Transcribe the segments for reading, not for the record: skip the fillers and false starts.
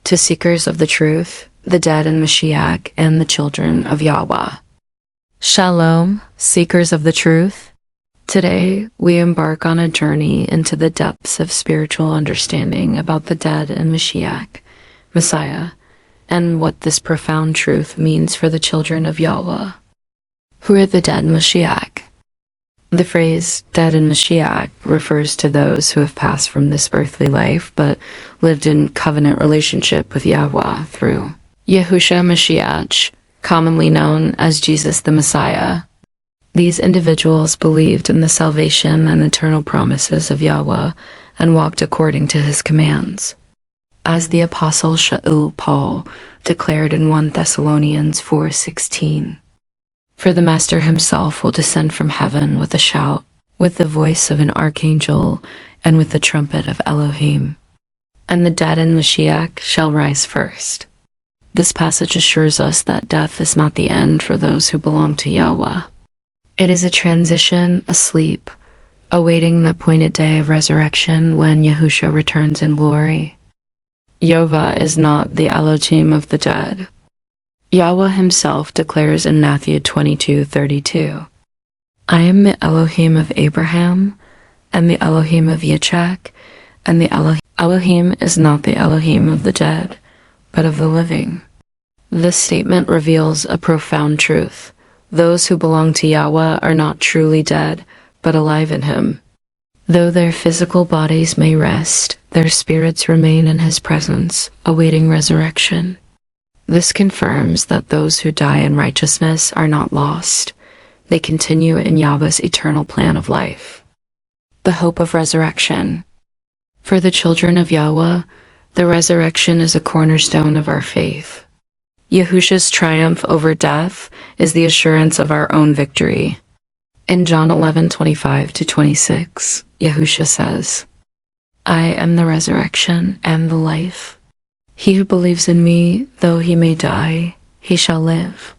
to seekers of the truth, the dead in Mashiach, and the children of Yahuah. Shalom, seekers of the truth. Today, we embark on a journey into the depths of spiritual understanding about the dead in Mashiach, Messiah, and what this profound truth means for the children of Yahuah. Who are the dead in Mashiach? The phrase dead in Mashiach refers to those who have passed from this earthly life but lived in covenant relationship with Yahuah through Yahushua Mashiach, commonly known as Jesus the Messiah. These individuals believed in the salvation and eternal promises of Yahuah and walked according to his commands. As the apostle Paul declared in 1 Thessalonians 4:16, "For the Master himself will descend from heaven with a shout, with the voice of an archangel, and with the trumpet of Elohim. And the dead in Mashiach shall rise first." This passage assures us that death is not the end for those who belong to Yahuah. It is a transition, a sleep, awaiting the appointed day of resurrection when Yahushua returns in glory. Yahuah is not the Elohim of the dead. Yahuah himself declares in Matthew 22:32, "I am the Elohim of Abraham, and the Elohim of Yitzchak, and the Elohim is not the Elohim of the dead, but of the living." This statement reveals a profound truth. Those who belong to Yahuah are not truly dead, but alive in him. Though their physical bodies may rest, their spirits remain in his presence, awaiting resurrection. This confirms that those who die in righteousness are not lost. They continue in Yahuah's eternal plan of life. The hope of resurrection. For the children of Yahuah, the resurrection is a cornerstone of our faith. Yahushua's triumph over death is the assurance of our own victory. In John 11:25-26, Yahushua says, "I am the resurrection and the life. He who believes in me, though he may die, he shall live.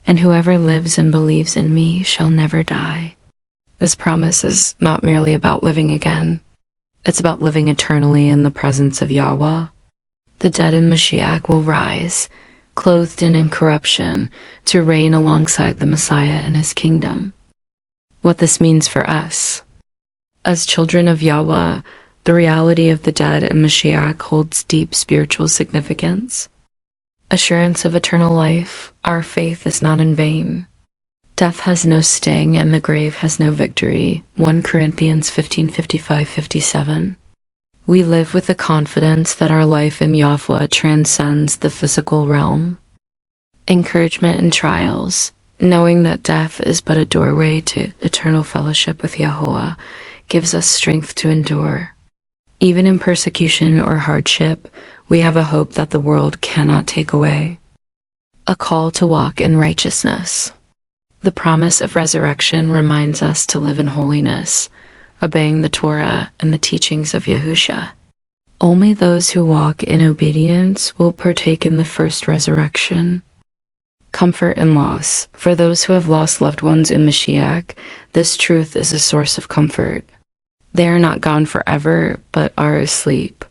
And whoever lives and believes in me shall never die." This promise is not merely about living again. It's about living eternally in the presence of Yahuah. The dead in Mashiach will rise, clothed in incorruption, to reign alongside the Messiah and his kingdom. What this means for us. As children of Yahuah, the reality of the dead in Mashiach holds deep spiritual significance. Assurance of eternal life, our faith is not in vain. Death has no sting and the grave has no victory. 1 Corinthians 15:55-57. We live with the confidence that our life in Yahuah transcends the physical realm. Encouragement in trials, knowing that death is but a doorway to eternal fellowship with Yahuah, gives us strength to endure. Even in persecution or hardship, we have a hope that the world cannot take away. A call to walk in righteousness. The promise of resurrection reminds us to live in holiness, obeying the Torah and the teachings of Yahushua. Only those who walk in obedience will partake in the first resurrection. Comfort in loss. For those who have lost loved ones in Mashiach, this truth is a source of comfort. They are not gone forever, but are asleep,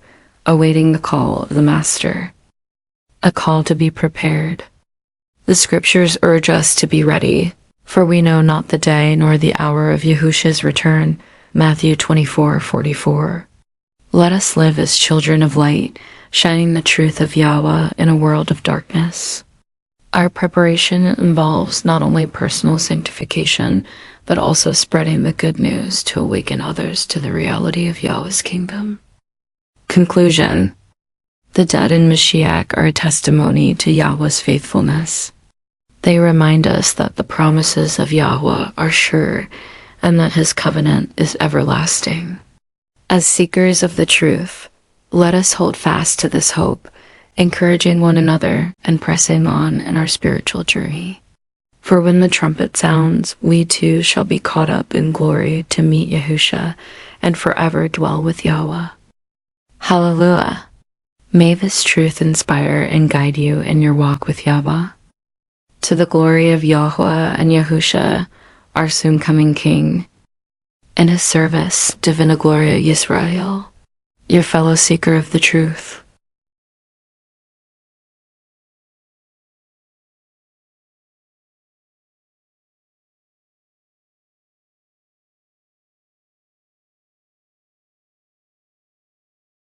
awaiting the call of the Master. A call to be prepared. The scriptures urge us to be ready, for we know not the day nor the hour of Yahushua's return. Matthew 24:44. Let us live as children of light, shining the truth of Yahuah in a world of darkness. Our preparation involves not only personal sanctification, but also spreading the good news to awaken others to the reality of Yahuah's kingdom. Conclusion. The dead in Mashiach are a testimony to Yahuah's faithfulness. They remind us that the promises of Yahuah are sure and that his covenant is everlasting. As seekers of the truth, let us hold fast to this hope, encouraging one another and pressing on in our spiritual journey. For when the trumpet sounds, we too shall be caught up in glory to meet Yahushua and forever dwell with Yahuah. Hallelujah! May this truth inspire and guide you in your walk with Yahuah. To the glory of Yahuah and Yahushua, our soon-coming King, in his service, Divina Gloria Yisrael, your fellow seeker of the truth.